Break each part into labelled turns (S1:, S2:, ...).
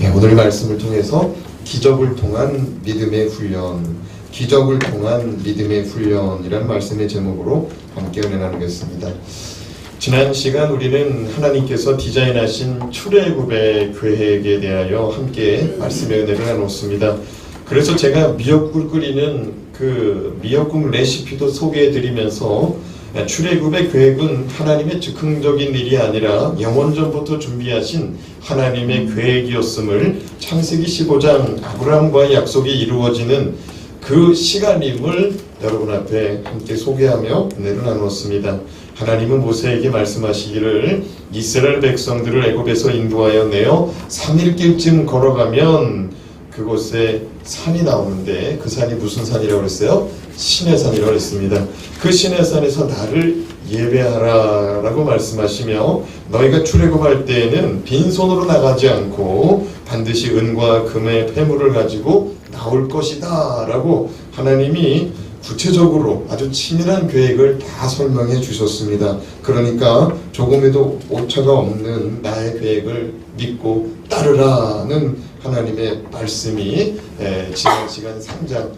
S1: 오늘 말씀을 통해서 기적을 통한 믿음의 훈련, 기적을 통한 믿음의 훈련이라는 말씀의 제목으로 함께 은혜 나누겠습니다. 지난 시간 우리는 하나님께서 디자인하신 출애굽의 계획에 대하여 함께 말씀의 은혜를 나눴습니다. 그래서 제가 미역국 끓이는 그 미역국 레시피도 소개해드리면서 출애굽의 계획은 하나님의 즉흥적인 일이 아니라 영원전부터 준비하신 하나님의 계획이었음을 창세기 15장 아브라함과의 약속이 이루어지는 그 시간임을 여러분 앞에 함께 소개하며 은혜를 나누었습니다. 하나님은 모세에게 말씀하시기를 이스라엘 백성들을 애굽에서 인도하여 내어 3일길쯤 걸어가면 그곳에 산이 나오는데 그 산이 무슨 산이라고 그랬어요? 시내산이라고 했습니다. 그 시내산에서 나를 예배하라 라고 말씀하시며 너희가 출애굽할 때에는 빈손으로 나가지 않고 반드시 은과 금의 폐물을 가지고 나올 것이다 라고 하나님이 구체적으로 아주 치밀한 계획을 다 설명해 주셨습니다. 그러니까 조금에도 오차가 없는 나의 계획을 믿고 따르라는 하나님의 말씀이 지난 시간 3장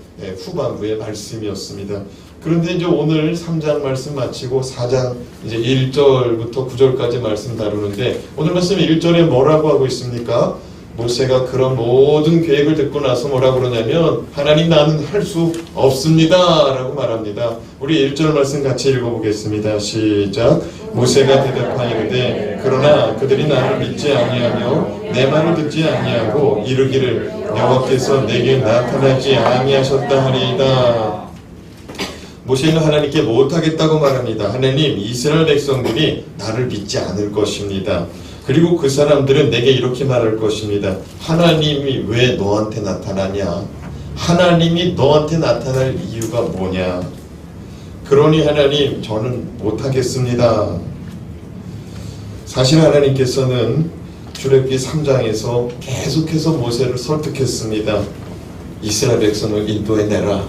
S1: 후반부의 말씀이었습니다. 그런데 이제 오늘 3장 말씀 마치고 4장 이제 1절부터 9절까지 말씀 다루는데 오늘 말씀 1절에 뭐라고 하고 있습니까? 모세가 그런 모든 계획을 듣고 나서 뭐라고 그러냐면 하나님 나는 할 수 없습니다 라고 말합니다. 우리 1절 말씀 같이 읽어보겠습니다. 시작. 모세가 대답하이르되 그러나 그들이 나를 믿지 아니하며 내 말을 듣지 아니하고 이르기를 여호와께서 내게 나타나지 아니하셨다 하리이다. 모세는 하나님께 못하겠다고 말합니다. 하나님, 이스라엘 백성들이 나를 믿지 않을 것입니다. 그리고 그 사람들은 내게 이렇게 말할 것입니다. 하나님이 왜 너한테 나타나냐? 하나님이 너한테 나타날 이유가 뭐냐? 그러니 하나님, 저는 못하겠습니다. 사실 하나님께서는 출애굽기 3장에서 계속해서 모세를 설득했습니다. 이스라엘 백성을 인도해내라.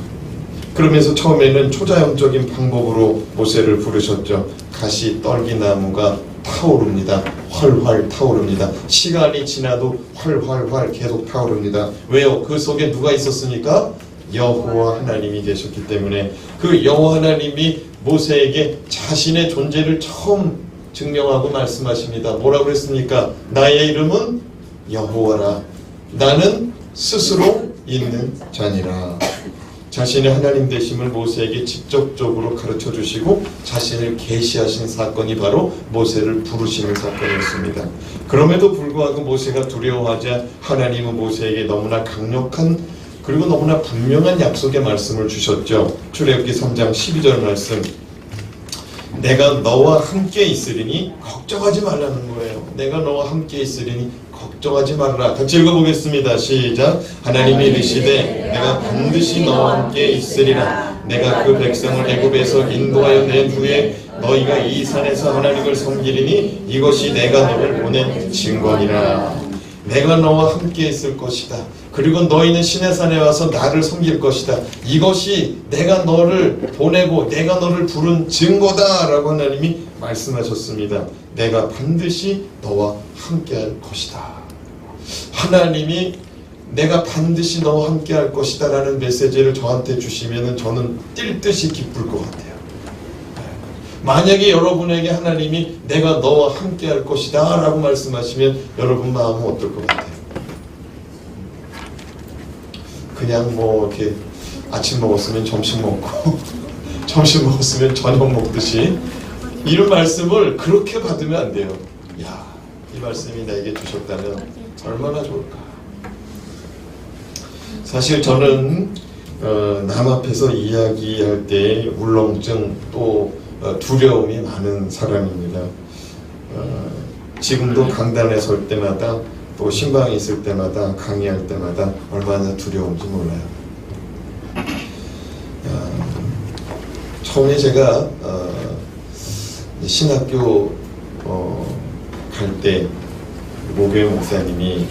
S1: 그러면서 처음에는 초자연적인 방법으로 모세를 부르셨죠. 가시 떨기나무가 타오릅니다. 활활 타오릅니다. 시간이 지나도 활활활 계속 타오릅니다. 왜요? 그 속에 누가 있었습니까? 여호와 하나님이 계셨기 때문에 그 여호와 하나님이 모세에게 자신의 존재를 처음 증명하고 말씀하십니다. 뭐라고 그랬습니까? 나의 이름은 여호와라. 나는 스스로 있는 자니라. 자신의 하나님 되심을 모세에게 직접적으로 가르쳐 주시고 자신을 계시하신 사건이 바로 모세를 부르시는 사건이었습니다. 그럼에도 불구하고 모세가 두려워하자 하나님은 모세에게 너무나 강력한 그리고 너무나 분명한 약속의 말씀을 주셨죠. 출애굽기 3장 12절 말씀. 내가 너와 함께 있으리니 걱정하지 말라는 거예요. 내가 너와 함께 있으리니 걱정하지 말라. 같이 읽어보겠습니다. 시작. 하나님이 이르시되 내가 반드시 너와 함께 있으리라. 내가 그 백성을 애굽에서 인도하여 낸 후에 너희가 이 산에서 하나님을 섬기리니 이것이 내가 너를 보낸 증거니라. 내가 너와 함께 있을 것이다. 그리고 너희는 시내산에 와서 나를 섬길 것이다. 이것이 내가 너를 보내고 내가 너를 부른 증거다 라고 하나님이 말씀하셨습니다. 내가 반드시 너와 함께 할 것이다. 하나님이 내가 반드시 너와 함께 할 것이다 라는 메시지를 저한테 주시면 저는 뛸 듯이 기쁠 것 같아요. 만약에 여러분에게 하나님이 내가 너와 함께 할 것이다 라고 말씀하시면 여러분 마음은 어떨 것 같아요? 그냥 뭐 이렇게 아침 먹었으면 점심 먹고 점심 먹었으면 저녁 먹듯이 이런 말씀을 그렇게 받으면 안 돼요. 야, 이 말씀이 나에게 주셨다면 얼마나 좋을까. 사실 저는 남 앞에서 이야기할 때 울렁증 또 두려움이 많은 사람입니다. 지금도 강단에 설 때마다 또 신방에 있을 때마다 강의할 때마다 얼마나 두려운지 몰라요. 처음에 제가 신학교 갈 때 모교회 목사님이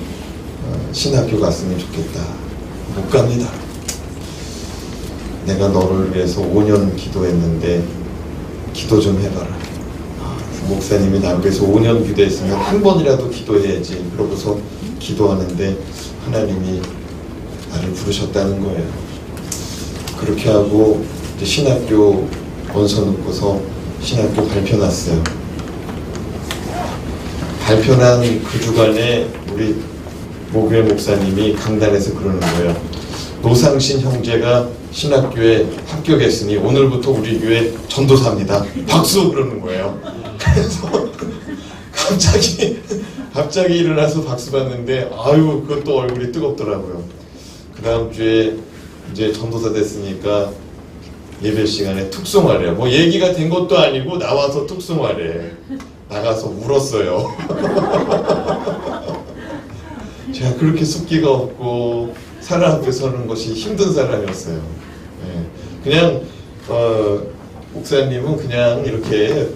S1: 신학교 갔으면 좋겠다. 못 갑니다. 내가 너를 위해서 5년 기도했는데 기도 좀 해봐라. 목사님이 나를 위해서 5년 기도했으면 한 번이라도 기도해야지. 그러고서 기도하는데 하나님이 나를 부르셨다는 거예요. 그렇게 하고 이제 신학교 원서 넣고서 신학교 발표 났어요. 발표난 그 주간에 우리 모교회 목사님이 강단에서 그러는 거예요. 노상신 형제가 신학교에 합격했으니 오늘부터 우리 교회 전도사입니다. 박수! 그러는 거예요. 그래서 갑자기 일어나서 박수 받는데 아유 그것도 얼굴이 뜨겁더라고요. 그 다음 주에 이제 전도사 됐으니까 예배 시간에 특송하래요. 뭐 얘기가 된 것도 아니고 나와서 특송하래. 나가서 울었어요. 제가 그렇게 숫기가 없고 사람 앞에 서는 것이 힘든 사람이었어요. 네. 그냥 목사님은 그냥 이렇게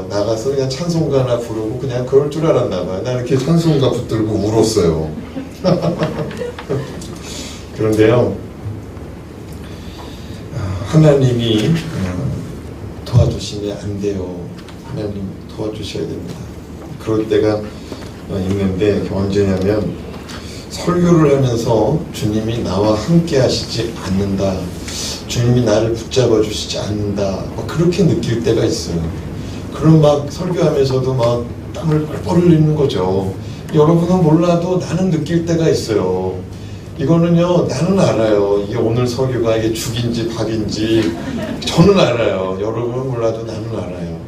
S1: 나가서 그냥 찬송가나 부르고 그냥 그럴 줄 알았나 봐요. 나는 이렇게 찬송가 붙들고 울었어요. 그런데요, 하나님이 도와주시면 안 돼요. 하나님 도와주셔야 됩니다. 그럴 때가 있는데 언제냐면 설교를 하면서 주님이 나와 함께 하시지 않는다. 주님이 나를 붙잡아 주시지 않는다. 그렇게 느낄 때가 있어요. 그럼 막 설교하면서도 막 땀을 뻘뻘 흘리는 거죠. 여러분은 몰라도 나는 느낄 때가 있어요. 이거는요, 나는 알아요. 이게 오늘 설교가 이게 죽인지 밥인지 저는 알아요. 여러분은 몰라도 나는 알아요.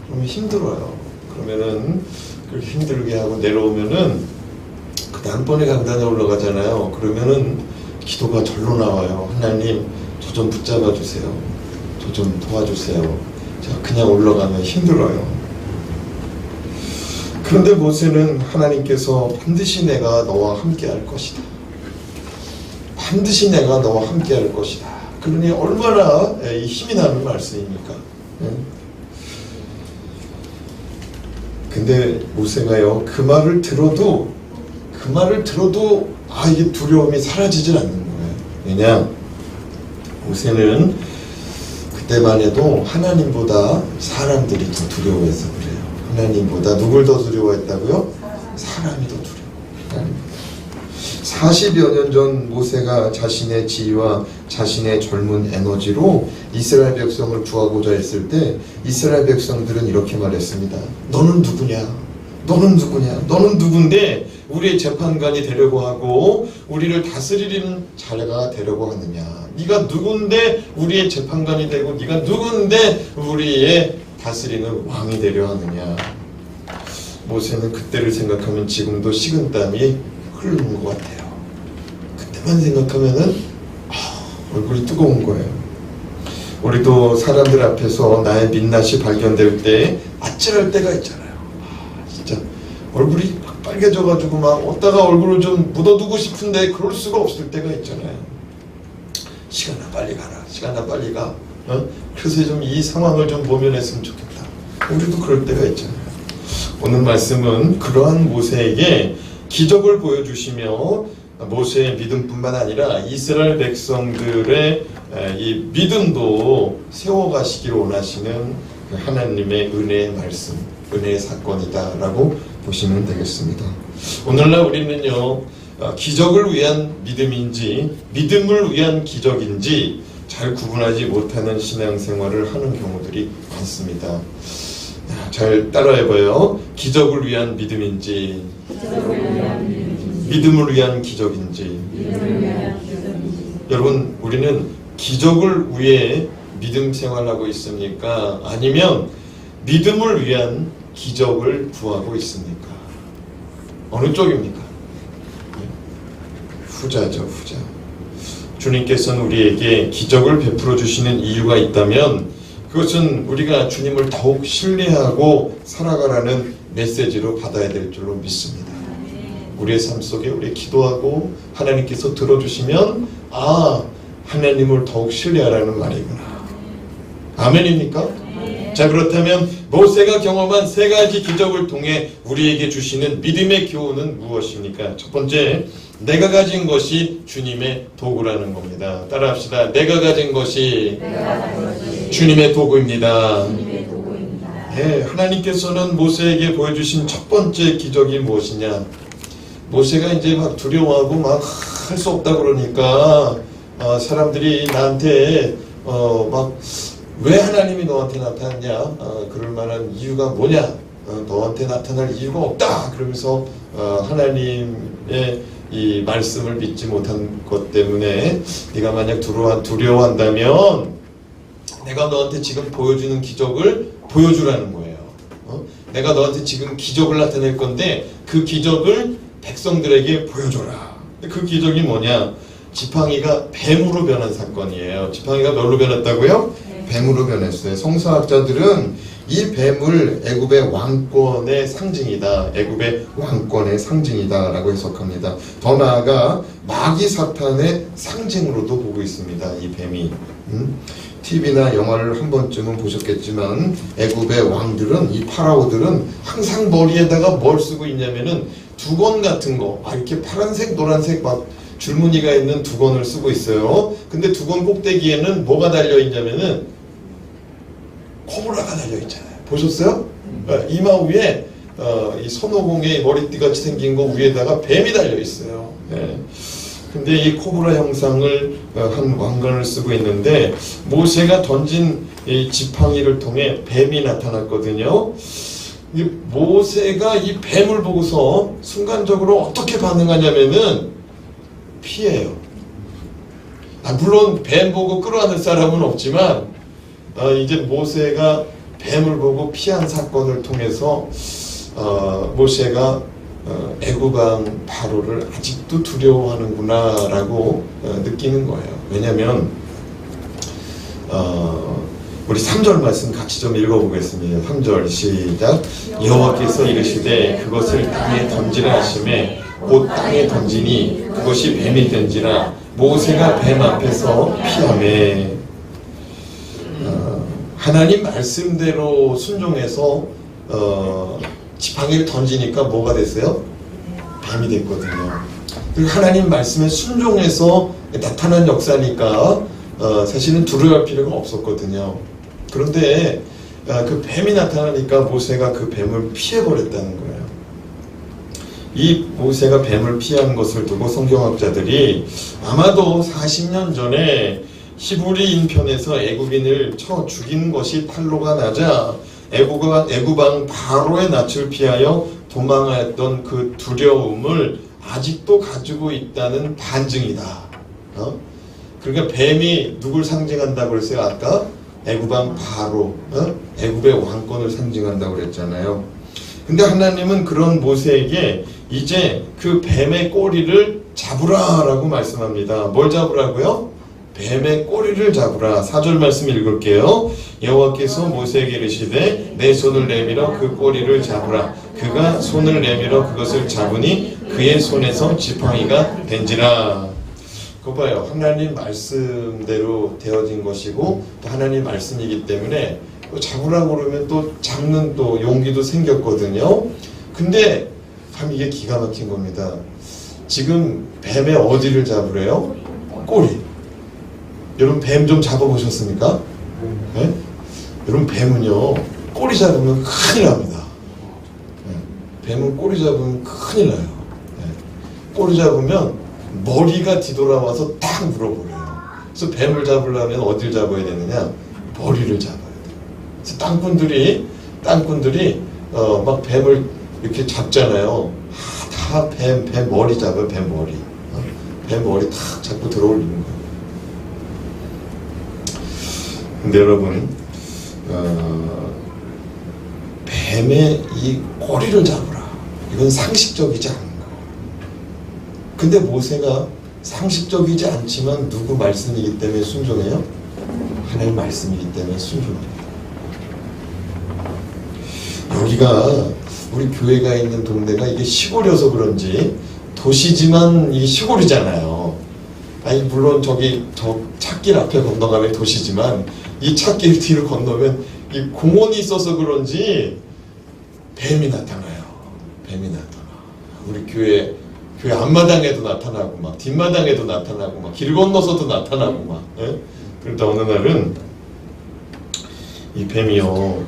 S1: 그러면 힘들어요. 그러면은 그렇게 힘들게 하고 내려오면은 그 다음번에 강단에 올라가잖아요. 그러면은 기도가 절로 나와요. 하나님, 저 좀 붙잡아 주세요. 저 좀 도와주세요. 제가 그냥 올라가면 힘들어요. 그런데 모세는 하나님께서 반드시 내가 너와 함께 할 것이다. 반드시 내가 너와 함께 할 것이다. 그러니 얼마나 힘이 나는 말씀입니까? 근데 모세가요, 그 말을 들어도 이게 두려움이 사라지질 않는 거예요. 왜냐? 모세는 그때만 해도 하나님보다 사람들이 더 두려워해서 그래요. 하나님보다 누굴 더 두려워했다고요? 사람이 더 두려워. 40여 년 전 모세가 자신의 지위와 자신의 젊은 에너지로 이스라엘 백성을 구하고자 했을 때 이스라엘 백성들은 이렇게 말했습니다. 너는 누구냐? 너는 누구냐? 너는 누군데 우리의 재판관이 되려고 하고 우리를 다스리는 자가 되려고 하느냐? 네가 누군데 우리의 재판관이 되고 네가 누군데 우리의 다스리는 왕이 되려 하느냐? 모세는 그때를 생각하면 지금도 식은땀이 흐르는 것 같아요. 그때만 생각하면은 얼굴이 뜨거운 거예요. 우리도 사람들 앞에서 나의 민낯이 발견될 때 아찔할 때가 있잖아요. 진짜 얼굴이 막 빨개져가지고 막 어디다가 얼굴을 좀 묻어두고 싶은데 그럴 수가 없을 때가 있잖아요. 시간아 빨리 가라. 시간아 빨리 가. 그래서 좀 이 상황을 좀 모면했으면 좋겠다. 우리도 그럴 때가 있잖아요. 오늘 말씀은 그러한 모세에게 기적을 보여주시며 모세의 믿음뿐만 아니라 이스라엘 백성들의 이 믿음도 세워가시기를 원하시는 하나님의 은혜의 말씀, 은혜의 사건이다라고 보시면 되겠습니다. 오늘날 우리는요, 기적을 위한 믿음인지 믿음을 위한 기적인지 잘 구분하지 못하는 신앙생활을 하는 경우들이 많습니다. 잘 따라해봐요. 기적을 위한 믿음인지 믿음을 위한 기적인지. 여러분, 우리는 기적을 위해 믿음 생활하고 있습니까? 아니면 믿음을 위한 기적을 구하고 있습니까? 어느 쪽입니까? 후자죠, 후자. 주님께서는 우리에게 기적을 베풀어 주시는 이유가 있다면 그것은 우리가 주님을 더욱 신뢰하고 살아가라는 메시지로 받아야 될 줄로 믿습니다. 우리의 삶 속에 우리 기도하고 하나님께서 들어주시면 하나님을 더욱 신뢰하라는 말이구나. 아멘입니까? 자, 그렇다면 모세가 경험한 세 가지 기적을 통해 우리에게 주시는 믿음의 교훈은 무엇입니까? 첫 번째, 내가 가진 것이 주님의 도구라는 겁니다. 따라합시다. 내가 가진 것이 주님의 도구입니다. 네, 하나님께서는 모세에게 보여주신 첫 번째 기적이 무엇이냐? 모세가 이제 막 두려워하고 막 할 수 없다 그러니까 사람들이 나한테 막 왜 하나님이 너한테 나타났냐? 그럴 만한 이유가 뭐냐? 너한테 나타날 이유가 없다. 그러면서 하나님의 이 말씀을 믿지 못한 것 때문에 네가 만약 두려워한다면 내가 너한테 지금 보여주는 기적을 보여주라는 거예요. 내가 너한테 지금 기적을 나타낼 건데 그 기적을 백성들에게 보여줘라. 그 기적이 뭐냐? 지팡이가 뱀으로 변한 사건이에요. 지팡이가 뭘로 변했다고요? 뱀으로 변했어요. 성서학자들은 이 뱀을 애굽의 왕권의 상징이다. 애굽의 왕권의 상징이다 라고 해석합니다. 더 나아가 마귀 사탄의 상징으로도 보고 있습니다. 이 뱀이. TV나 영화를 한 번쯤은 보셨겠지만 애굽의 왕들은, 이 파라오들은 항상 머리에다가 뭘 쓰고 있냐면은 두건 같은 거, 이렇게 파란색 노란색 막 줄무늬가 있는 두건을 쓰고 있어요. 근데 두건 꼭대기에는 뭐가 달려 있냐면은 코브라가 달려 있잖아요. 보셨어요? 이마 위에 이 손오공의 머리띠 같이 생긴 거 위에다가 뱀이 달려 있어요. 네. 근데 이 코브라 형상을 한 왕관을 쓰고 있는데 모세가 던진 이 지팡이를 통해 뱀이 나타났거든요. 이 모세가 이 뱀을 보고서 순간적으로 어떻게 반응하냐면은 피해요. 물론 뱀 보고 끌어안을 사람은 없지만 이제 모세가 뱀을 보고 피한 사건을 통해서 모세가 애굽 왕 바로를 아직도 두려워하는구나 라고 느끼는 거예요. 왜냐하면 우리 3절 말씀 같이 좀 읽어보겠습니다. 3절 시작. 여호와께서 이르시되 그것을 땅에 던지라 하시매 곧 땅에 던지니 그것이 뱀이 된지라 모세가 뱀 앞에서 피하매. 하나님 말씀대로 순종해서 지팡이를 던지니까 뭐가 됐어요? 뱀이 됐거든요. 그리고 하나님 말씀에 순종해서 나타난 역사니까 사실은 두려워할 필요가 없었거든요. 그런데 그 뱀이 나타나니까 모세가 그 뱀을 피해버렸다는 거예요. 이 모세가 뱀을 피한 것을 두고 성경학자들이 아마도 40년 전에 히브리인 편에서 애굽인을 쳐 죽인 것이 탄로가 나자 애굽 왕 바로의 낯을 피하여 도망하였던 그 두려움을 아직도 가지고 있다는 반증이다. 그러니까 뱀이 누굴 상징한다고 그랬어요? 아까 애굽 왕 바로, 애굽의 왕권을 상징한다고 그랬잖아요. 근데 하나님은 그런 모세에게 이제 그 뱀의 꼬리를 잡으라라고 말씀합니다. 뭘 잡으라고요? 뱀의 꼬리를 잡으라. 4절 말씀 읽을게요. 여호와께서 모세에게 이르시되 내 손을 내밀어 그 꼬리를 잡으라. 그가 손을 내밀어 그것을 잡으니 그의 손에서 지팡이가 된지라. 그거 봐요. 하나님 말씀대로 되어진 것이고 또 하나님 말씀이기 때문에 또 잡으라고 그러면 또 잡는 또 용기도 생겼거든요. 근데 참 이게 기가 막힌 겁니다. 지금 뱀의 어디를 잡으래요? 꼬리. 여러분 뱀 좀 잡아보셨습니까? 네? 여러분 뱀은요 꼬리 잡으면 큰일 납니다. 네. 뱀은 꼬리 잡으면 큰일 나요. 네. 꼬리 잡으면 머리가 뒤돌아와서 딱 물어버려요. 그래서 뱀을 잡으려면 어디를 잡아야 되느냐? 머리를 잡아야 돼요. 그래서 땅꾼들이 막 뱀을 이렇게 잡잖아요. 다 뱀 머리 잡아요. 뱀 머리. 뱀 머리 탁 잡고 들어올리는 거예요. 근데 여러분 뱀의 이 꼬리를 잡으라. 이건 상식적이지 않은 거예요. 근데 모세가 상식적이지 않지만 누구 말씀이기 때문에 순종해요? 하나님 말씀이기 때문에 순종합니다. 여기가 우리 교회가 있는 동네가 이게 시골이어서 그런지 도시지만 이게 시골이잖아요. 아니 물론 저 찻길 앞에 건너가면 도시지만 이 찻길 뒤를 건너면 이 공원이 있어서 그런지 뱀이 나타나요. 뱀이 나타나. 우리 교회 앞마당에도 나타나고 막 뒷마당에도 나타나고 막 길 건너서도 나타나고 막. 예? 그러다 어느 날은 이 뱀이요.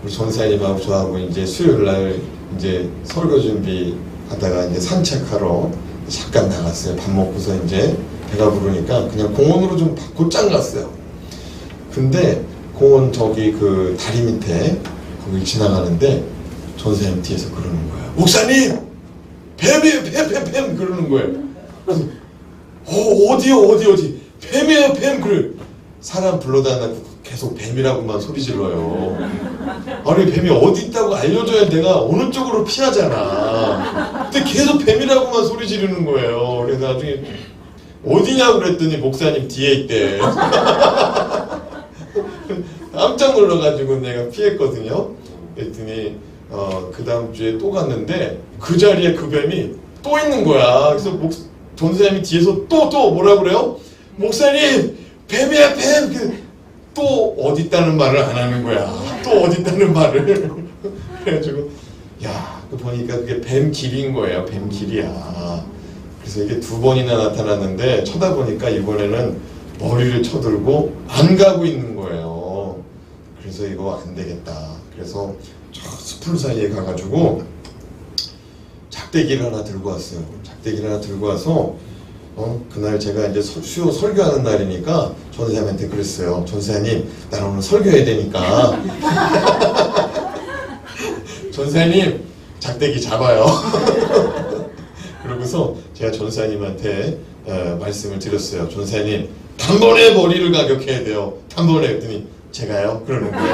S1: 우리 전사님하고 저하고 이제 수요일 날 이제 설교 준비 하다가 이제 산책하러 잠깐 나갔어요. 밥 먹고서 이제 배가 부르니까 그냥 공원으로 좀 곧장 갔어요. 근데 공원 저기 그 다리 밑에 거기 지나가는데 전사님 뒤에서 그러는 거야. 목사님! 뱀이에요, 뱀! 그러는 거예요. 그래서 어디? 뱀이에요, 뱀! 그래. 사람 불러다 놓고 계속 뱀이라고만 소리 질러요. 아니, 뱀이 어디 있다고 알려줘야 내가 어느 쪽으로 피하잖아. 근데 계속 뱀이라고만 소리 지르는 거예요. 그래서 나중에 어디냐고 그랬더니 목사님 뒤에 있대. 깜짝 놀라가지고 내가 피했거든요. 그랬더니 그 다음 주에 또 갔는데 그 자리에 그 뱀이 또 있는 거야. 그래서 전사님이 뒤에서 또 뭐라 그래요? 목사님 뱀이야, 뱀! 또 어디 있다는 말을 안 하는 거야. 또 어디 있다는 말을. 그래가지고 야, 보니까 그게 뱀길인 거예요. 뱀길이야. 그래서 이게 2번이나 나타났는데 쳐다보니까 이번에는 머리를 쳐들고 안 가고 있는 거예요. 그래서 이거 안 되겠다. 그래서 저 숲풀 사이에 가가지고 작대기를 하나 들고 왔어요. 작대기를 하나 들고 와서 그날 제가 이제 수요 설교하는 날이니까 전사님한테 그랬어요. 전사님, 나는 오늘 설교해야 되니까 전사님 작대기 잡아요. 그러고서 제가 전사님한테 말씀을 드렸어요. 전사님, 단번에 머리를 가격해야 돼요. 단번에. 했더니 제가요? 그러는 거예요.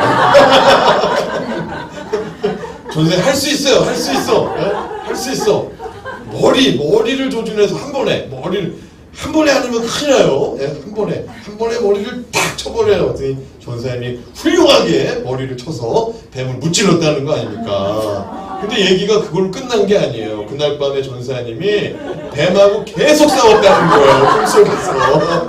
S1: 전사님, 할 수 있어요. 할 수 있어. 할 수 있어. 머리를 조준해서 한 번에 아니면 큰일 나요. 네, 한 번에 머리를 딱 쳐버려요. 그랬더니 전사님이 훌륭하게 머리를 쳐서 뱀을 무찔렀다는 거 아닙니까? 근데 얘기가 그걸로 끝난 게 아니에요. 그날 밤에 전사님이 뱀하고 계속 싸웠다는 거예요. 꿈속에서.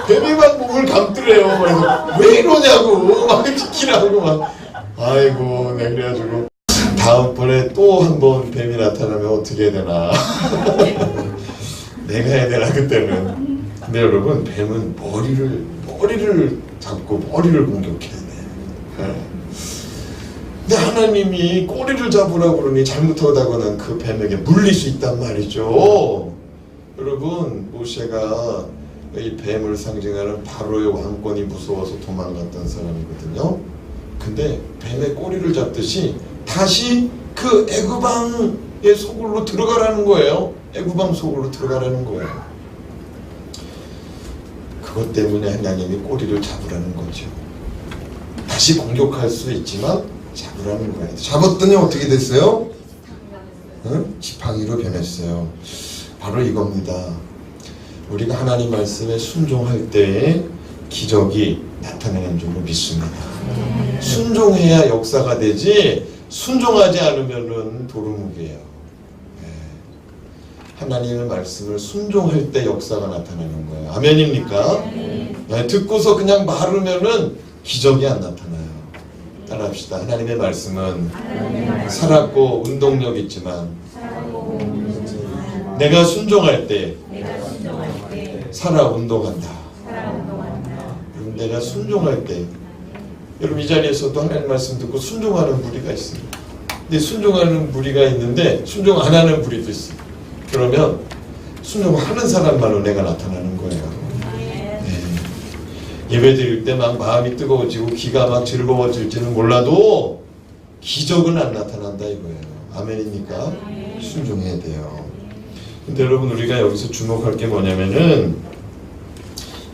S1: 뱀이 막 몸을 감더래요. 그래서 왜 이러냐고 막 지키라고 막. 아이고, 네, 그래가지고 다음번에 또 한 번 뱀이 나타나면 어떻게 해야 되나. 내가 해야 되나 그때는. 근데 여러분, 뱀은 머리를 잡고 머리를 공격해야 돼. 근데 하나님이 꼬리를 잡으라고 그러니 잘못하다가는 그 뱀에게 물릴 수 있단 말이죠. 여러분, 모세가 이 뱀을 상징하는 바로의 왕권이 무서워서 도망갔던 사람이거든요. 근데 뱀의 꼬리를 잡듯이 다시 그 애굽왕의 소굴로 들어가라는 거예요. 애굽왕 소굴로 들어가라는 거예요. 그것 때문에 하나님이 꼬리를 잡으라는 거죠. 다시 공격할 수 있지만 잡으라는 거예요. 잡았더니 어떻게 됐어요? 지팡이로 변했어요. 바로 이겁니다. 우리가 하나님 말씀에 순종할 때에 기적이 나타나는 줄로 믿습니다. 순종해야 역사가 되지 순종하지 않으면은 도루묵이에요. 하나님의 말씀을 순종할 때 역사가 나타나는 거예요. 아멘입니까? 네, 듣고서 그냥 말하면은 기적이 안 나타나요. 따라합시다. 하나님의 말씀은 살았고 운동력 있지만 내가 순종할 때 살아 운동한다. 내가 순종할 때, 여러분 이 자리에서도 하나님 말씀 듣고 순종하는 무리가 있습니다. 근데 순종하는 무리가 있는데 순종 안 하는 무리도 있어요. 그러면 순종하는 사람만로 내가 나타나는 거예요. 네. 예배 드릴 때 막 마음이 뜨거워지고 귀가 막 즐거워질지는 몰라도 기적은 안 나타난다 이거예요. 아멘입니까? 순종해야 돼요. 근데 여러분, 우리가 여기서 주목할 게 뭐냐면은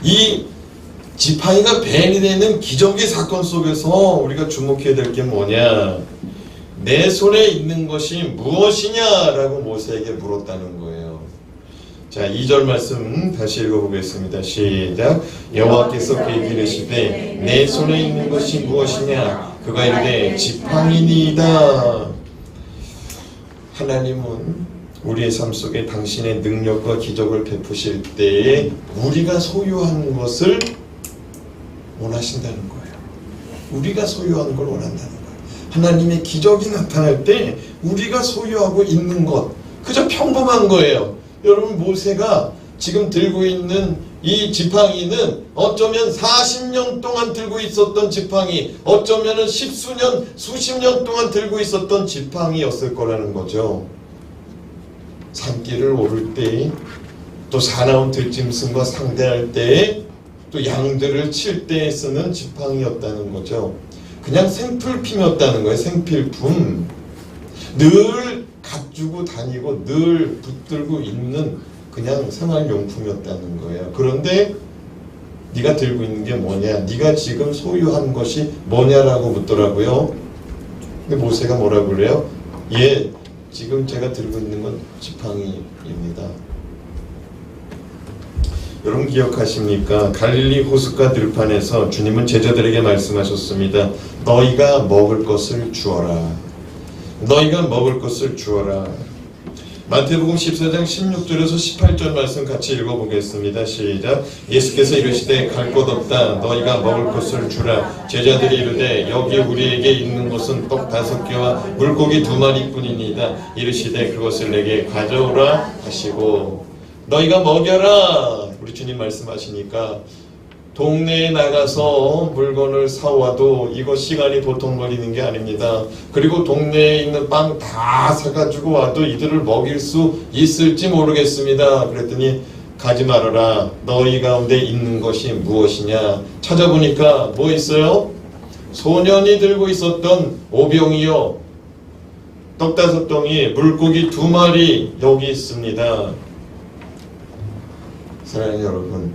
S1: 이 지팡이가 뱀이 되는 기적의 사건 속에서 우리가 주목해야 될 게 뭐냐, 내 손에 있는 것이 무엇이냐라고 모세에게 물었다는 거예요. 자, 2절 말씀 다시 읽어보겠습니다. 시작. 여호와께서 그에게 이르시되 내 손에 있는 것이 무엇이냐? 그가 이르되 지팡이니이다. 하나님은 우리의 삶 속에 당신의 능력과 기적을 베푸실 때에 우리가 소유하는 것을 원하신다는 거예요. 우리가 소유하는 걸 원한다는 거예요. 하나님의 기적이 나타날 때 우리가 소유하고 있는 것, 그저 평범한 거예요. 여러분, 모세가 지금 들고 있는 이 지팡이는 어쩌면 40년 동안 들고 있었던 지팡이, 어쩌면 십수년, 수십 년 동안 들고 있었던 지팡이였을 거라는 거죠. 산길을 오를 때, 또 사나운 들짐승과 상대할 때, 또 양들을 칠 때 쓰는 지팡이였다는 거죠. 그냥 생필품이었다는 거예요. 생필품. 늘 갖추고 다니고 늘 붙들고 있는 그냥 생활용품이었다는 거예요. 그런데 네가 들고 있는 게 뭐냐? 네가 지금 소유한 것이 뭐냐라고 묻더라고요. 근데 모세가 뭐라고 그래요? 예, 지금 제가 들고 있는 건 지팡이입니다. 여러분 기억하십니까? 갈릴리 호숫가 들판에서 주님은 제자들에게 말씀하셨습니다. 너희가 먹을 것을 주어라. 너희가 먹을 것을 주어라. 마태복음 14장 16절에서 18절 말씀 같이 읽어보겠습니다. 시작. 예수께서 이르시되 갈 곳 없다. 너희가 먹을 것을 주라. 제자들이 이르되 여기 우리에게 있는 것은 떡 5개와 물고기 2마리뿐이니이다. 이르시되 그것을 내게 가져오라 하시고 너희가 먹여라. 우리 주님 말씀하시니까 동네에 나가서 물건을 사와도 이거 시간이 보통 걸리는 게 아닙니다. 그리고 동네에 있는 빵 다 사가지고 와도 이들을 먹일 수 있을지 모르겠습니다. 그랬더니 가지 말아라. 너희 가운데 있는 것이 무엇이냐. 찾아보니까 뭐 있어요? 소년이 들고 있었던 오병이요, 떡 5덩이, 물고기 2마리 여기 있습니다. 사랑하는 여러분,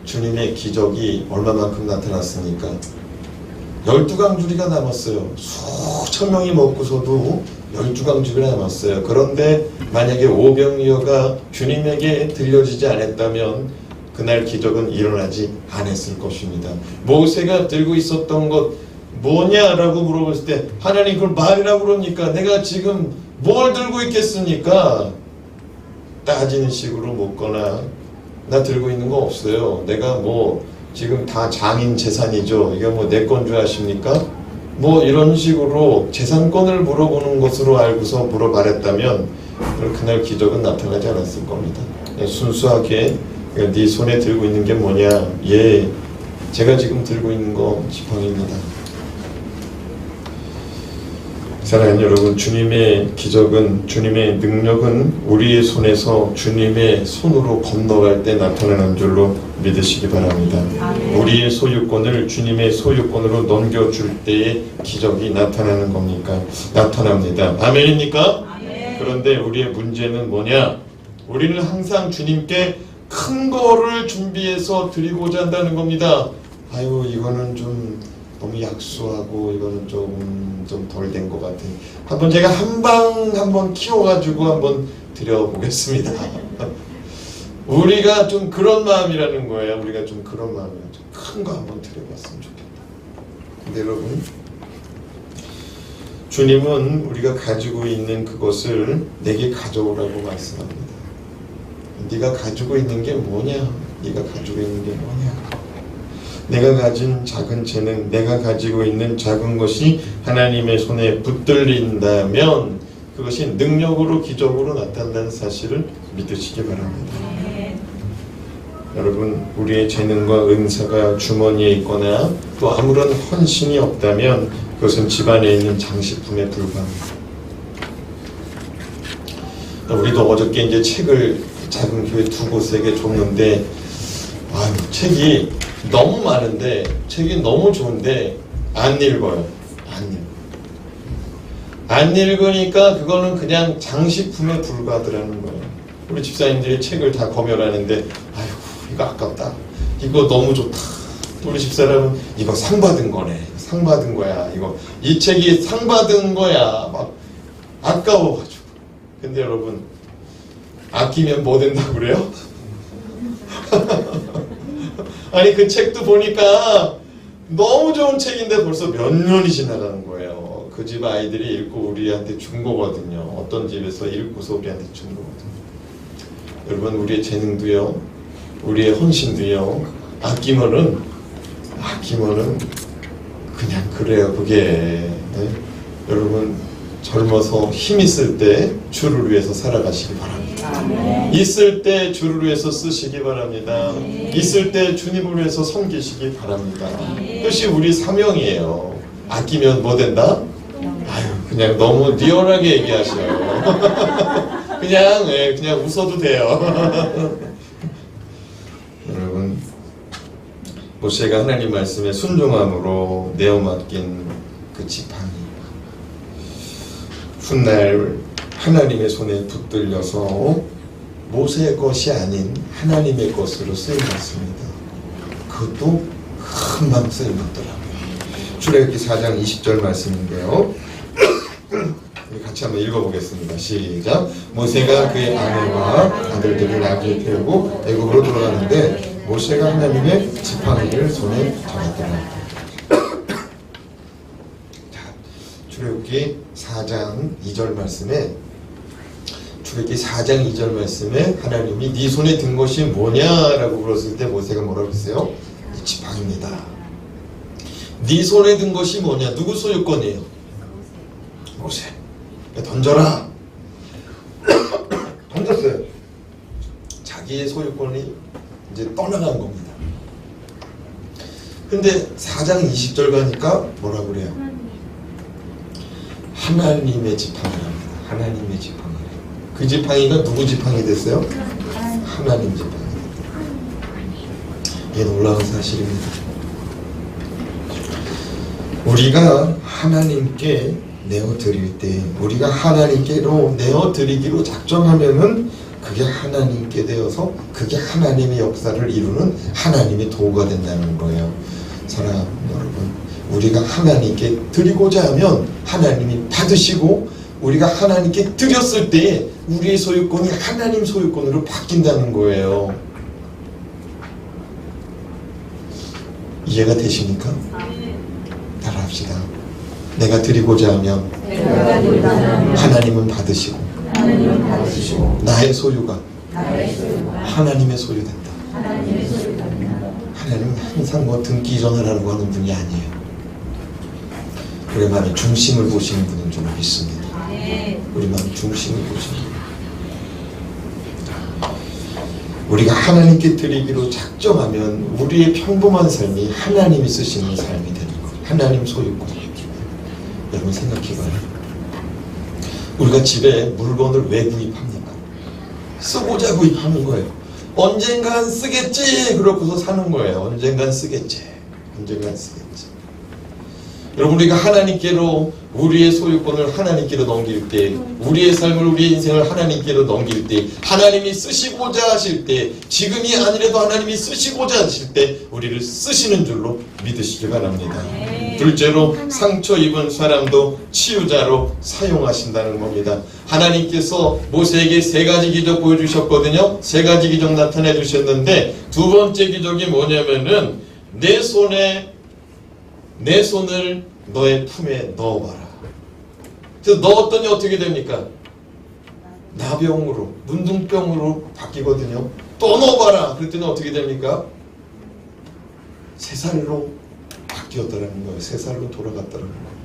S1: 주님의 기적이 얼마만큼 나타났습니까? 12강주리가 남았어요. 수천 명이 먹고서도 12강주리가 남았어요. 그런데 만약에 오병이어가 주님에게 들려지지 않았다면 그날 기적은 일어나지 않았을 것입니다. 모세가 들고 있었던 것 뭐냐라고 물어봤을 때 하나님 그걸 말이라고 그러니까 내가 지금 뭘 들고 있겠습니까? 따지는 식으로 묻거나 나 들고 있는 거 없어요. 내가 뭐 지금 다 장인 재산이죠. 이게 뭐 내 건 줄 아십니까? 뭐 이런 식으로 재산권을 물어보는 것으로 알고서 물어봤다면 그날 기적은 나타나지 않았을 겁니다. 순수하게 네 손에 들고 있는 게 뭐냐? 예, 제가 지금 들고 있는 거 지팡이입니다. 사랑하는 여러분, 주님의 기적은, 주님의 능력은 우리의 손에서 주님의 손으로 건너갈 때 나타나는 줄로 믿으시기 바랍니다. 아멘. 우리의 소유권을 주님의 소유권으로 넘겨줄 때의 기적이 나타나는 겁니까? 나타납니다. 아멘입니까? 아멘. 그런데 우리의 문제는 뭐냐? 우리는 항상 주님께 큰 거를 준비해서 드리고자 한다는 겁니다. 아유, 이거는 좀 너무 약수하고 이거는 좀 덜 된 것 같은. 한번 제가 한번 키워가지고 한번 드려보겠습니다. 우리가 좀 그런 마음이라는 거예요. 우리가 좀 그런 마음이에요. 좀 큰 거 한번 드려봤으면 좋겠다. 근데 여러분, 주님은 우리가 가지고 있는 그것을 내게 가져오라고 말씀합니다. 네가 가지고 있는 게 뭐냐? 네가 가지고 있는 게 뭐냐? 내가 가진 작은 재능, 내가 가지고 있는 작은 것이 하나님의 손에 붙들린다면 그것이 능력으로 기적으로 나타난다는 사실을 믿으시기 바랍니다. 여러분, 우리의 재능과 은사가 주머니에 있거나 또 아무런 헌신이 없다면 그것은 집안에 있는 장식품에 불과합니다. 우리도 어저께 이제 책을 작은 교회 2곳에게 줬는데 책이 너무 많은데, 책이 너무 좋은데 안 읽어요. 안 읽으니까 그거는 그냥 장식품에 불과하더라는 거예요. 우리 집사님들이 책을 다 검열하는데 아이고 이거 아깝다, 이거 너무 좋다. 우리 집사람은 이거 상 받은 거네, 상 받은 거야, 이 책이 상 받은 거야, 막 아까워가지고. 근데 여러분, 아끼면 뭐 된다고 그래요? 아니, 그 책도 보니까 너무 좋은 책인데 벌써 몇 년이 지나가는 거예요. 그 집 아이들이 읽고 우리한테 준 거거든요. 어떤 집에서 읽고서 우리한테 준 거거든요. 여러분, 우리의 재능도요, 우리의 헌신도요, 아끼면은 그냥 그래요. 그게 네? 여러분, 젊어서 힘 있을 때 주를 위해서 살아가시기 바랍니다. 있을 때 주를 위해서 쓰시기 바랍니다. 있을 때 주님을 위해서 섬기시기 바랍니다. 그것이 우리 사명이에요. 아끼면 뭐 된다? 아유, 그냥 너무 리얼하게 얘기하셔요. 그냥 웃어도 돼요. 여러분, 모세가 하나님 말씀에 순종함으로 내어 맡긴 그 지팡이, 훗날 하나님의 손에 붙들려서 모세의 것이 아닌 하나님의 것으로 쓰임받습니다. 그것도 금방 쓰임받더라고요. 출애굽기 4장 20절 말씀인데요. 같이 한번 읽어보겠습니다. 시작. 모세가 그의 아내와 아들들을 나귀에 태우고 애굽으로 돌아가는데 모세가 하나님의 지팡이를 손에 잡았더라. 출애굽기 4장 2절 말씀에 하나님이 네 손에 든 것이 뭐냐라고 물었을 때 모세가 뭐라고 했어요? 지팡이입니다. 네 손에 든 것이 뭐냐? 누구 소유권이에요? 모세. 던져라. 던졌어요. 자기의 소유권이 이제 떠나간 겁니다. 근데 4장 20절 가니까 뭐라고 그래요? 하나님의 지팡이랍니다. 하나님의 지팡이. 그 지팡이가 누구 지팡이 됐어요? 하나님 지팡이. 이게 놀라운 사실입니다. 우리가 하나님께 내어드릴 때, 우리가 하나님께로 내어드리기로 작정하면은 그게 하나님께 되어서 그게 하나님의 역사를 이루는 하나님의 도구가 된다는 거예요. 사랑하는 여러분, 우리가 하나님께 드리고자 하면 하나님이 받으시고, 우리가 하나님께 드렸을 때 우리의 소유권이 하나님 소유권으로 바뀐다는 거예요. 이해가 되십니까? 따라합시다. 내가 드리고자 하면 하나님은 받으시고 나의 소유가 하나님의 소유된다. 하나님은 항상 뭐 등기 이전을 하려고 하는 분이 아니에요. 우리 마음의 중심을 보시는 분인 줄 믿습니다. 우리 마음의 중심을 보시는 분. 우리가 하나님께 드리기로 작정하면 우리의 평범한 삶이 하나님이 쓰시는 삶이 되는 거예요. 하나님 소유권. 여러분 생각해봐요. 우리가 집에 물건을 왜 구입합니까? 쓰고자 구입하는 거예요. 언젠간 쓰겠지 그러고서 사는 거예요. 언젠간 쓰겠지. 여러분, 우리가 하나님께로 우리의 소유권을 하나님께로 넘길 때, 우리의 삶을, 우리의 인생을 하나님께로 넘길 때, 하나님이 쓰시고자 하실 때, 지금이 아니라도 하나님이 쓰시고자 하실 때 우리를 쓰시는 줄로 믿으시기 바랍니다. 둘째로, 상처 입은 사람도 치유자로 사용하신다는 겁니다. 하나님께서 모세에게 3가지 기적 보여주셨거든요. 3가지 기적 나타내 주셨는데, 두 번째 기적이 뭐냐면은 내 손을 너의 품에 넣어봐라. 그래서 넣었더니 어떻게 됩니까? 나병으로, 문둥병으로 바뀌거든요. 또 넣어봐라. 그랬더니 어떻게 됩니까? 새 살로 바뀌었다는 거예요. 새 살로 돌아갔다는 거예요.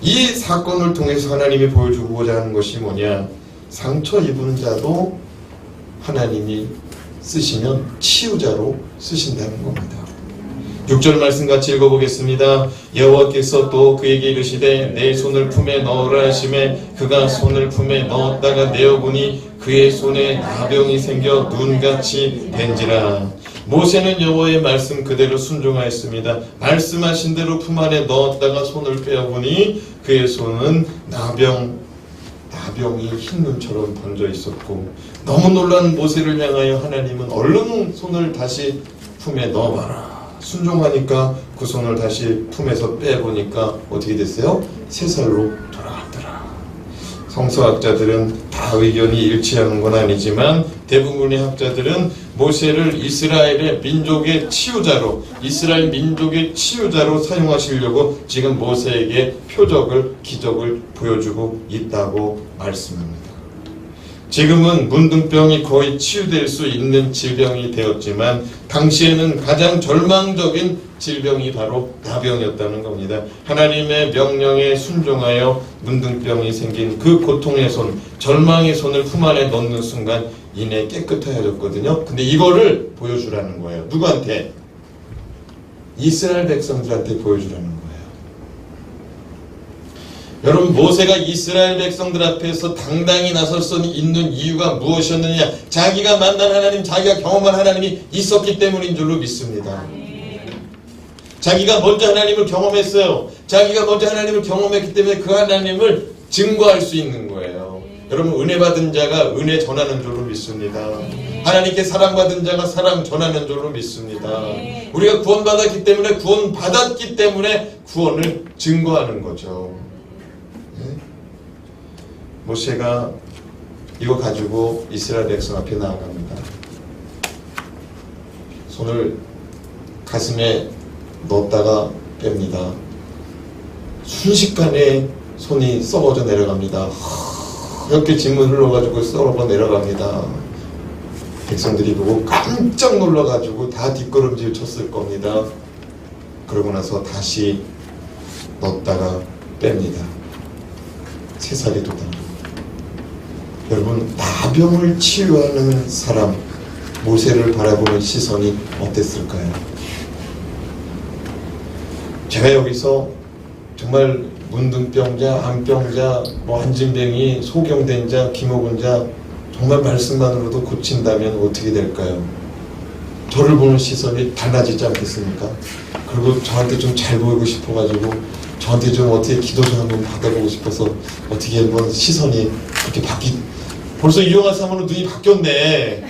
S1: 이 사건을 통해서 하나님이 보여주고자 하는 것이 뭐냐? 상처 입은 자도 하나님이 쓰시면 치유자로 쓰신다는 겁니다. 6절 말씀 같이 읽어보겠습니다. 여호와께서 또 그에게 이르시되 내 손을 품에 넣으라 하시매 그가 손을 품에 넣었다가 내어보니 그의 손에 나병이 생겨 눈같이 된지라. 모세는 여호와의 말씀 그대로 순종하였습니다. 말씀하신 대로 품 안에 넣었다가 손을 빼어보니 그의 손은 나병이 흰 눈처럼 번져 있었고, 너무 놀란 모세를 향하여 하나님은 얼른 손을 다시 품에 넣어봐라. 순종하니까 그 손을 다시 품에서 빼보니까 어떻게 됐어요? 새 살로 돌아갔더라. 성서학자들은 다 의견이 일치하는 건 아니지만 대부분의 학자들은 모세를 이스라엘 민족의 치유자로 사용하시려고 지금 모세에게 기적을 보여주고 있다고 말씀합니다. 지금은 문둥병이 거의 치유될 수 있는 질병이 되었지만 당시에는 가장 절망적인 질병이 바로 나병이었다는 겁니다. 하나님의 명령에 순종하여 문둥병이 생긴 그 고통의 손, 절망의 손을 품 안에 넣는 순간 이내 깨끗해졌거든요. 근데 이거를 보여주라는 거예요. 누구한테? 이스라엘 백성들한테 보여주라는 거예요.
S2: 여러분, 모세가 이스라엘 백성들 앞에서 당당히 나설 수 있는 이유가 무엇이었느냐? 자기가 만난 하나님, 자기가 경험한 하나님이 있었기 때문인 줄로 믿습니다. 자기가 먼저 하나님을 경험했어요. 자기가 먼저 하나님을 경험했기 때문에 그 하나님을 증거할 수 있는 거예요. 여러분, 은혜 받은 자가 은혜 전하는 줄로 믿습니다. 하나님께 사랑받은 자가 사랑 전하는 줄로 믿습니다. 우리가 구원받았기 때문에, 구원받았기 때문에 구원을 증거하는 거죠. 모세가 이거 가지고 이스라엘 백성 앞에 나아갑니다. 손을 가슴에 넣었다가 뺍니다. 순식간에 손이 썩어져 내려갑니다. 이렇게 진물 흘러가지고 썩어 내려갑니다. 백성들이 보고 깜짝 놀라가지고 다 뒷걸음질 쳤을 겁니다. 그러고 나서 다시 넣었다가 뺍니다. 새살이 돋아납니다. 여러분, 나병을 치유하는 사람 모세를 바라보는 시선이 어땠을까요? 제가 여기서 정말 문둥병자, 암병자, 한진병이, 소경된 자, 기목은 자 정말 말씀만으로도 고친다면 어떻게 될까요? 저를 보는 시선이 달라지지 않겠습니까? 그리고 저한테 좀 잘 보이고 싶어가지고 저한테 좀 어떻게 기도 좀 한번 받아보고 싶어서 어떻게 한번 시선이 그렇게 벌써 이용한 사모는 눈이 바뀌었네.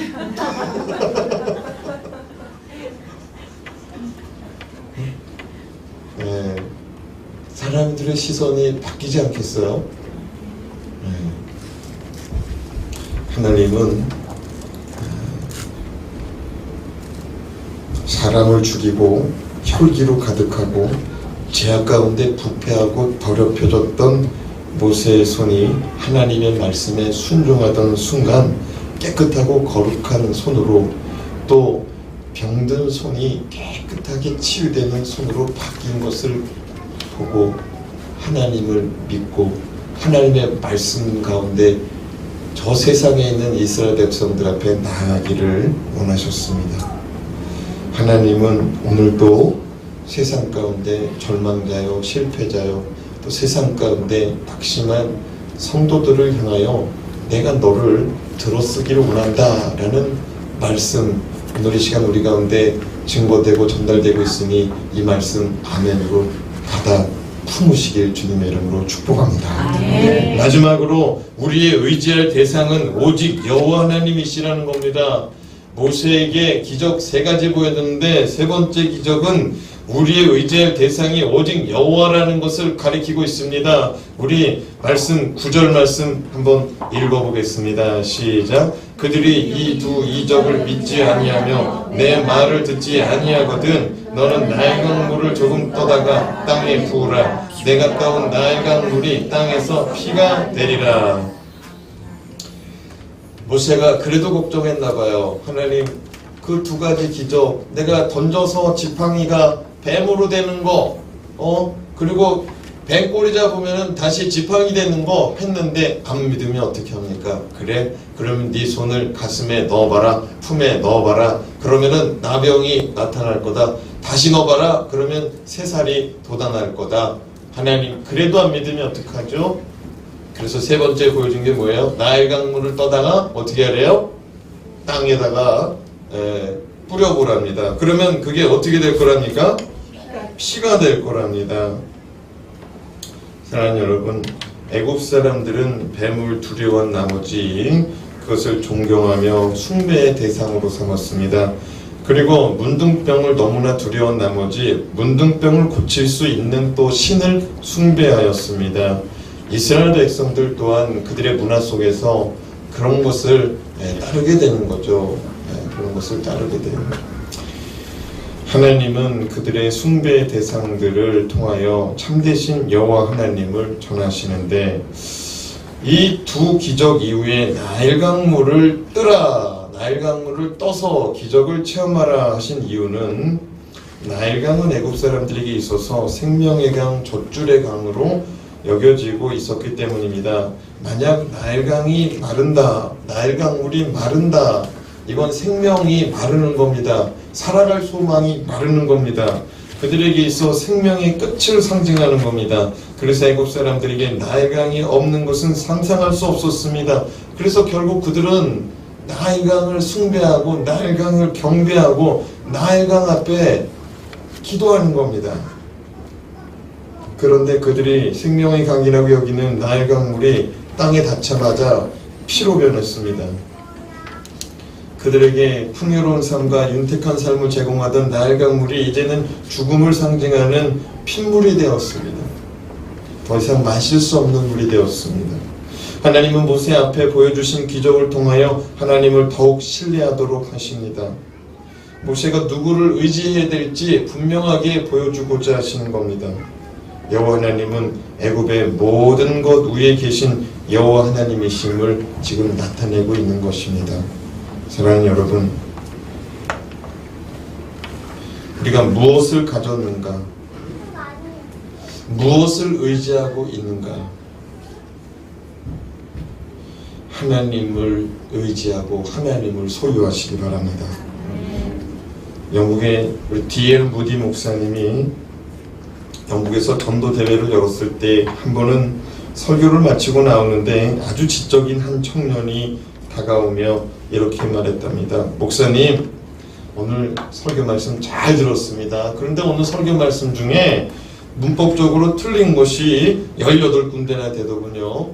S2: 네, 사람들의 시선이 바뀌지 않겠어요? 네. 하나님은 사람을 죽이고 혈기로 가득하고 죄악 가운데 부패하고 더럽혀졌던 모세의 손이 하나님의 말씀에 순종하던 순간 깨끗하고 거룩한 손으로, 또 병든 손이 깨끗하게 치유되는 손으로 바뀐 것을 보고 하나님을 믿고 하나님의 말씀 가운데 저 세상에 있는 이스라엘 백성들 앞에 나아가기를 원하셨습니다. 하나님은 오늘도 세상 가운데 절망자요, 실패자요, 또 세상 가운데 낙심한 성도들을 향하여 내가 너를 들어쓰기를 원한다 라는 말씀, 오늘 이 시간 우리 가운데 증거되고 전달되고 있으니 이 말씀 아멘으로 받아 품으시길 주님의 이름으로 축복합니다.
S3: 네.
S2: 마지막으로 우리의 의지할 대상은 오직 여호와 하나님이시라는 겁니다. 모세에게 기적 3가지 보여줬는데 세 번째 기적은 우리의 의지할 대상이 오직 여호와라는 것을 가리키고 있습니다. 우리 말씀 9절 말씀 한번 읽어보겠습니다. 시작. 그들이 이 두 이적을 믿지 아니하며 내 말을 듣지 아니하거든 너는 나일강 물을 조금 떠다가 땅에 부으라. 내가 떠온 나일강 물이 땅에서 피가 되리라. 모세가 그래도 걱정했나봐요. 하나님, 그 2가지 기적, 내가 던져서 지팡이가 뱀으로 되는 거, 그리고 뱀꼬리 잡으면 다시 지팡이 되는 거 했는데 안 믿으면 어떻게 합니까? 그래? 그러면 네 손을 가슴에 넣어봐라, 품에 넣어봐라. 그러면은 나병이 나타날 거다. 다시 넣어봐라. 그러면 새살이 돋아날 거다. 하나님, 그래도 안 믿으면 어떡하죠? 그래서 세 번째 보여준 게 뭐예요? 나일강 물을 떠다가 어떻게 하래요? 땅에다가 뿌려보랍니다. 그러면 그게 어떻게 될 거랍니까? 피가 될 거랍니다. 사랑하는 여러분, 애굽 사람들은 뱀을 두려워한 나머지 그것을 존경하며 숭배의 대상으로 삼았습니다. 그리고 문둥병을 너무나 두려워한 나머지 문둥병을 고칠 수 있는 또 신을 숭배하였습니다. 이스라엘 백성들 또한 그들의 문화 속에서 그런 것을 따르게 되는 거죠. 그런 것을 따르게 돼요. 하나님은 그들의 숭배의 대상들을 통하여 참되신 여호와 하나님을 전하시는데 이 2 기적 이후에 나일강물을 뜨라, 나일강물을 떠서 기적을 체험하라 하신 이유는 나일강은 애굽 사람들에게 있어서 생명의 강, 젖줄의 강으로 여겨지고 있었기 때문입니다. 만약 나일강이 마른다, 나일강물이 마른다, 이건 생명이 마르는 겁니다. 살아갈 소망이 마르는 겁니다. 그들에게 있어 생명의 끝을 상징하는 겁니다. 그래서 애굽 사람들에게 나일강이 없는 것은 상상할 수 없었습니다. 그래서 결국 그들은 나일강을 숭배하고 나일강을 경배하고 나일강 앞에 기도하는 겁니다. 그런데 그들이 생명의 강이라고 여기는 나일강 물이 땅에 닿자마자 피로 변했습니다. 그들에게 풍요로운 삶과 윤택한 삶을 제공하던 나일강 물이 이제는 죽음을 상징하는 핏물이 되었습니다. 더 이상 마실 수 없는 물이 되었습니다. 하나님은 모세 앞에 보여주신 기적을 통하여 하나님을 더욱 신뢰하도록 하십니다. 모세가 누구를 의지해야 될지 분명하게 보여주고자 하시는 겁니다. 여호와 하나님은 애굽의 모든 것 위에 계신 여호와 하나님이심을 지금 나타내고 있는 것입니다. 사랑하는 여러분, 우리가 무엇을 가졌는가? 무엇을 의지하고 있는가? 하나님을 의지하고 하나님을 소유하시기 바랍니다. 영국의 우리 D.L. 무디 목사님이 영국에서 전도 대회를 열었을 때 한 번은 설교를 마치고 나오는데 아주 지적인 한 청년이 다가오며 이렇게 말했답니다. 목사님, 오늘 설교 말씀 잘 들었습니다. 그런데 오늘 설교 말씀 중에 문법적으로 틀린 것이 18군데나 되더군요.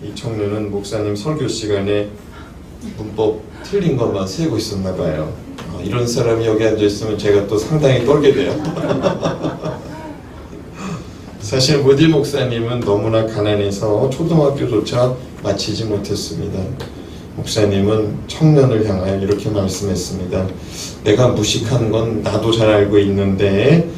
S2: 이 청년은 목사님 설교 시간에 문법 틀린 것만 세고 있었나 봐요. 이런 사람이 여기 앉아있으면 제가 또 상당히 떨게 돼요. 사실 무디 목사님은 너무나 가난해서 초등학교조차 마치지 못했습니다. 목사님은 청년을 향하여 이렇게 말씀했습니다. 내가 무식한 건 나도 잘 알고 있는데,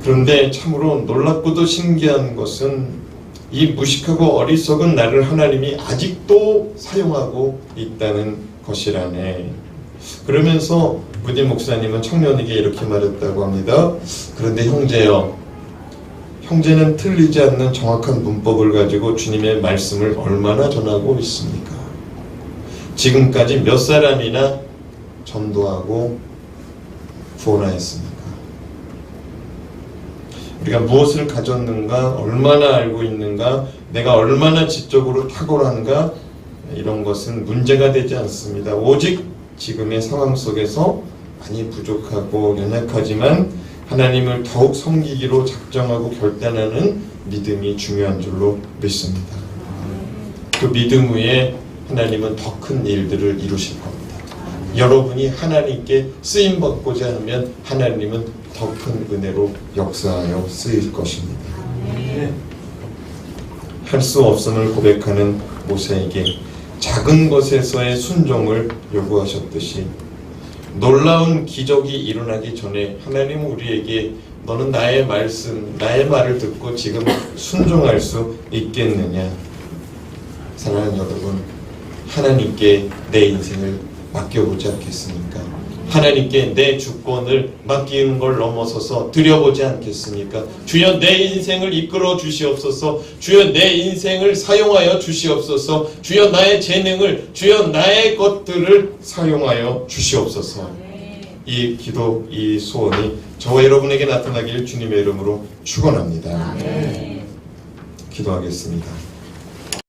S2: 그런데 참으로 놀랍고도 신기한 것은 이 무식하고 어리석은 나를 하나님이 아직도 사용하고 있다는 것이라네. 그러면서 무디 목사님은 청년에게 이렇게 말했다고 합니다. 그런데 형제요, 형제는 틀리지 않는 정확한 문법을 가지고 주님의 말씀을 얼마나 전하고 있습니까? 지금까지 몇 사람이나 전도하고 구원하였습니까? 우리가 무엇을 가졌는가, 얼마나 알고 있는가, 내가 얼마나 지적으로 탁월한가, 이런 것은 문제가 되지 않습니다. 오직 지금의 상황 속에서 많이 부족하고 연약하지만 하나님을 더욱 섬기기로 작정하고 결단하는 믿음이 중요한 줄로 믿습니다. 그 믿음 위에 하나님은 더 큰 일들을 이루실 겁니다. 여러분이 하나님께 쓰임받고자 하면 하나님은 더 큰 은혜로 역사하여 쓰일 것입니다. 할 수 없음을 고백하는 모세에게 작은 것에서의 순종을 요구하셨듯이 놀라운 기적이 일어나기 전에 하나님은 우리에게 너는 나의 말씀, 나의 말을 듣고 지금 순종할 수 있겠느냐? 사랑하는 여러분, 하나님께 내 인생을 맡겨보지 않겠습니까? 하나님께 내 주권을 맡기는 걸 넘어서서 드려보지 않겠습니까? 주여 내 인생을 이끌어 주시옵소서. 주여 내 인생을 사용하여 주시옵소서. 주여 나의 재능을, 주여 나의 것들을 사용하여 주시옵소서. 이 기도, 이 소원이 저와 여러분에게 나타나길 주님의 이름으로 축원합니다. 기도하겠습니다.